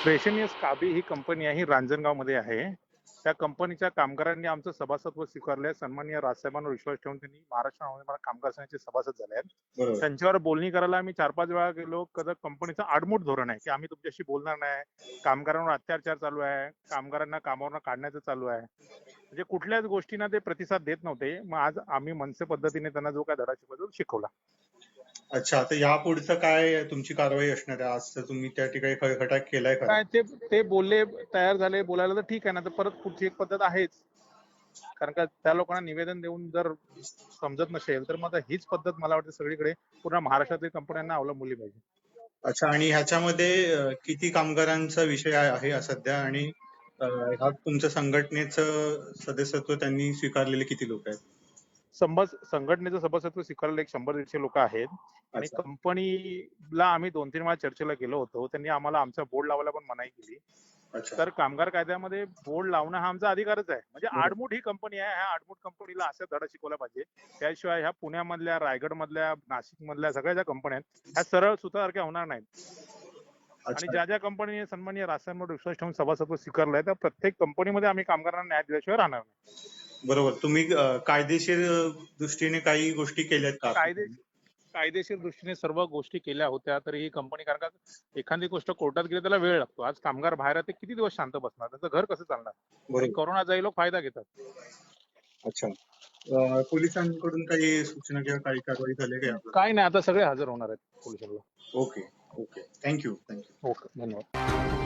प्रेषणीय काबी ही company आहे, ही रांजणगावमध्ये आहे. त्या कंपनीच्या कामगारांनी आमचं सभासदत्व स्वीकारलंय. सन्माननीय राजसाहेबांवर विश्वास ठेवून त्यांनी महाराष्ट्रामध्ये मला कामगार संघाचे सभासद झाले आहेत. बरोबर. त्यांच्यावर बोलणी करायला आम्ही 4-5 वेळा गेलो. कंपनीचं आडमुठ धोरण आहे, की आम्ही तुमच्याशी बोलणार नाही. कामगारांवर अत्याचार चालू आहे. कामगारांना कामावरून काढण्याचं चालू आहे. म्हणजे कुठल्याच गोष्टींना ते प्रतिसाद देत नव्हते. मग आज आम्ही मनसे पद्धतीने त्यांना जो काय धडा शिकवला तो शिकवला. अच्छा, तर यापुढचं काय तुमची कारवाई असणार आहे? आज तर तुम्ही त्या ठिकाणी खळखटाक केलाय का? काय ते ते बोलले, तयार झाले बोलायला तर ठीक आहे ना, तर परत पुढची एक पद्धत आहेच. कारण का त्या लोकांना निवेदन देऊन जर समजत नसेल तर मग आता हीच पद्धत मला वाटतं सगळीकडे पूर्ण महाराष्ट्रातील कंपन्यांना अवलंबली पाहिजे. अच्छा, आणि ह्याच्यामध्ये किती कामगारांचा विषय आहे सध्या, आणि ह्यात तुमच्या संघटनेचं सदस्यत्व त्यांनी स्वीकारलेले किती लोक आहेत? संघटनेचं सभासदत्व स्वीकारलेले 100-150 लोक आहेत आणि अच्छा. कंपनीला आम्ही 2-3 वेळा चर्चेला गेलो होतो. त्यांनी आम्हाला आमचा बोर्ड लावायला पण मनाई केली. अच्छा. तर कामगार कायद्यामध्ये बोर्ड लावणं हा आमचा अधिकारच आहे. म्हणजे बरोबर. आडमुठ ही कंपनी आहे. ह्या आडमुठ कंपनीला असं धडा शिकवला पाहिजे. त्याशिवाय ह्या पुण्यामधल्या, रायगडमधल्या, नाशिकमधल्या सगळ्या ज्या कंपन्या आहेत ह्या सरळ सुतासारख्या होणार नाहीत. आणि अच्छा. ज्या ज्या कंपनीने सन्माननीय राजसाहेबांवर विश्वास ठेवून सभासदत्व स्वीकारलंय त्या प्रत्येक कंपनीमध्ये आम्ही कामगारांना न्याय दिल्याशिवाय राहणार नाही. बरोबर. तुम्ही कायदेशीर दृष्टीने काही गोष्टी केल्यात का? कायदेशीर दृष्टीने सर्व गोष्टी केल्या होत्या तरी ही कंपनी, कारण का एखादी गोष्ट कोर्टात गेली त्याला वेळ लागतो. आज कामगार बाहेर आहेत, ते किती दिवस शांत बसणार? त्यांचं घर कसं चालणार? आणि बरोबर. कोरोनाचाही लोक फायदा घेतात. अच्छा. पोलिसांकडून काही सूचना किंवा काही कारवाई झाली का? काय नाही, आता सगळे हजर होणार आहेत पोलिसांना. ओके. थँक्यू. ओके, धन्यवाद.